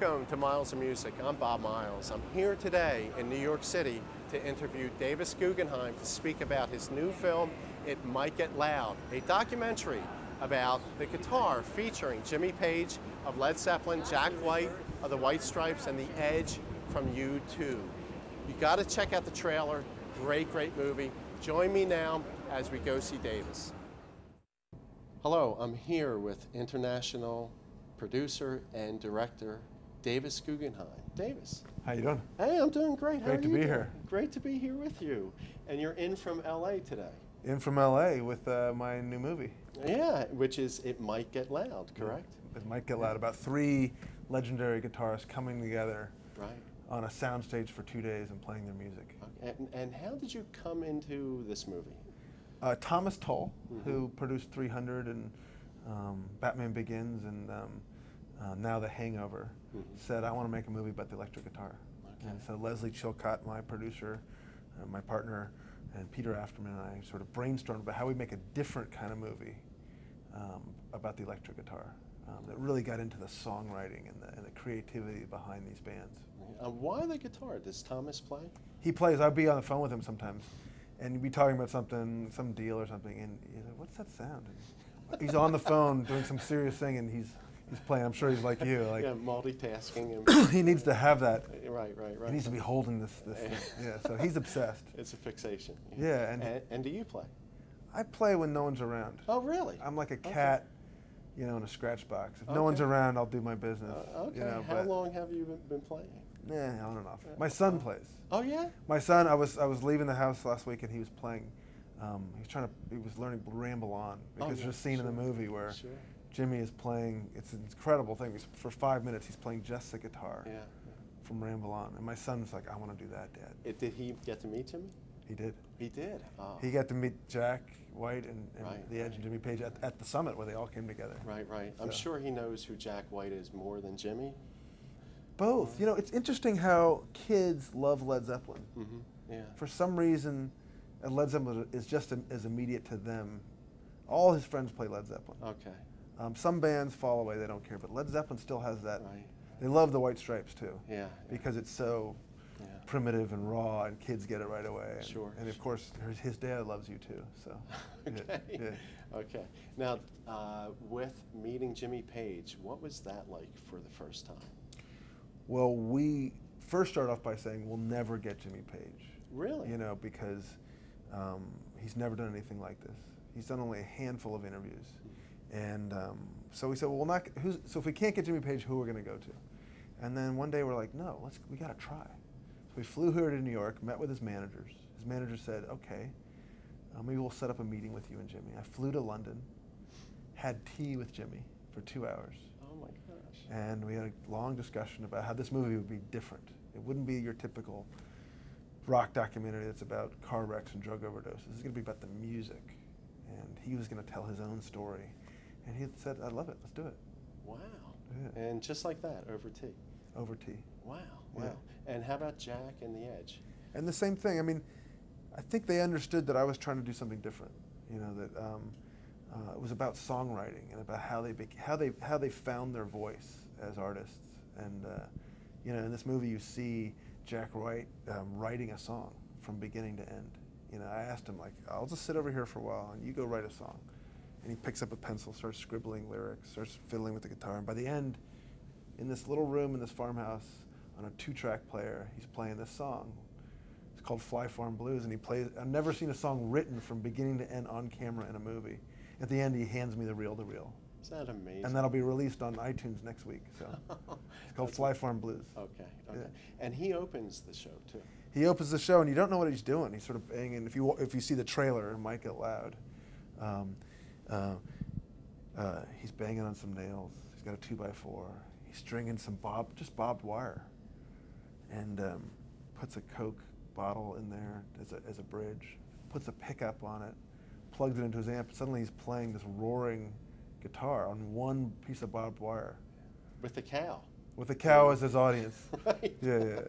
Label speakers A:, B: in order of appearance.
A: Welcome to Miles of Music. I'm Bob Miles. I'm here today in New York City to interview Davis Guggenheim to speak about his new film, It Might Get Loud, a documentary about the guitar featuring Jimmy Page of Led Zeppelin, Jack White of the White Stripes, and The Edge from U2. You got to check out the trailer. Great movie. Join me now as we go see Davis. Hello, I'm here with international producer and director Davis Guggenheim. Davis.
B: How you doing?
A: Hey, I'm doing great. How
B: Great to be
A: doing?
B: here.
A: Great to be here with you. And you're in from LA today.
B: In from LA with my new movie.
A: Yeah, which is It Might Get Loud, correct?
B: It Might Get Loud. About 3 legendary guitarists coming together
A: Right.
B: on a soundstage for 2 days and playing their music.
A: Okay. And how did you come into this movie?
B: Thomas Tull, who produced 300 and Batman Begins and now The Hangover, said, I want to make a movie about the electric guitar. Okay. And so Leslie Chilcott, my producer, my partner, and Peter Afterman and I sort of brainstormed about how we make a different kind of movie about the electric guitar that really got into the songwriting and the creativity behind these bands.
A: Why the guitar? Does Thomas play?
B: He plays. I'd be on the phone with him sometimes, and he'd be talking about something, some deal or something, and he's like, what's that sound? And he's on the phone doing some serious thing, and he's playing. I'm sure he's like you. Like,
A: yeah, multitasking. And
B: he needs to have that.
A: Right.
B: He needs to be holding this thing. Yeah, so he's obsessed.
A: It's a fixation.
B: Yeah.
A: And do you play?
B: I play when no one's around.
A: Oh, really?
B: I'm like a cat, you know, in a scratch box. If no one's around, I'll do my business.
A: Okay.
B: You know,
A: How long have you been playing?
B: On and off. My son plays.
A: Oh, yeah?
B: My son, I was leaving the house last week and he was playing. He was learning Ramble On, because there's a scene in the movie where Jimmy is playing. It's an incredible thing. For 5 minutes, he's playing just the guitar from Ramble On. And my son's like, I want to do that, Dad.
A: Did he get to meet Jimmy?
B: He did.
A: He did? Oh.
B: He got to meet Jack White and The Edge and Jimmy Page at the summit where they all came together.
A: Right.
B: So.
A: I'm sure he knows who Jack White is more than Jimmy.
B: Both. You know, it's interesting how kids love Led Zeppelin.
A: Yeah.
B: For some reason, Led Zeppelin is just as immediate to them. All his friends play Led Zeppelin.
A: Okay.
B: Some bands fall away, they don't care, but Led Zeppelin still has that.
A: Right.
B: They love the White Stripes too.
A: Yeah.
B: Because it's so primitive and raw, and kids get it right away. And,
A: sure.
B: And of course, his dad loves you too. So.
A: Okay.
B: Yeah.
A: Okay. Now, with meeting Jimmy Page, what was that like for the first time?
B: Well, we first started off by saying we'll never get Jimmy Page.
A: Really?
B: You know, because he's never done anything like this. He's done only a handful of interviews. And so we said, well, so if we can't get Jimmy Page, who are we going to go to? And then one day we're like, no, we got to try. So we flew here to New York, met with his managers. His manager said, okay, maybe we'll set up a meeting with you and Jimmy. I flew to London, had tea with Jimmy for 2 hours.
A: Oh my gosh.
B: And we had a long discussion about how this movie would be different. It wouldn't be your typical rock documentary that's about car wrecks and drug overdoses. This is going to be about the music. And he was going to tell his own story. And he said, I love it, let's do it.
A: Wow.
B: Yeah.
A: And just like that, over tea?
B: Over tea.
A: Wow.
B: Yeah.
A: And how about Jack and The Edge?
B: And the same thing. I mean, I think they understood that I was trying to do something different. You know, that it was about songwriting and about how they found their voice as artists. And you know, in this movie, you see Jack White writing a song from beginning to end. You know, I asked him, like, I'll just sit over here for a while and you go write a song. And he picks up a pencil, starts scribbling lyrics, starts fiddling with the guitar. And by the end, in this little room in this farmhouse on a 2-track player, he's playing this song. It's called Fly Farm Blues, and he plays. I've never seen a song written from beginning to end on camera in a movie. At the end, he hands me the reel-to-reel.
A: Is that amazing?
B: And that'll be released on iTunes next week. So it's called Fly Farm Blues.
A: Okay.
B: Yeah.
A: And he opens the show too.
B: He opens the show, and you don't know what he's doing. He's sort of banging. If you see the trailer, it might get loud. He's banging on some nails. He's got a 2x4. He's stringing some bobbed wire, and puts a Coke bottle in there as a bridge. Puts a pickup on it, plugs it into his amp. Suddenly he's playing this roaring guitar on one piece of bobbed wire.
A: With the cow.
B: With the cow as his audience.
A: Right.
B: Yeah.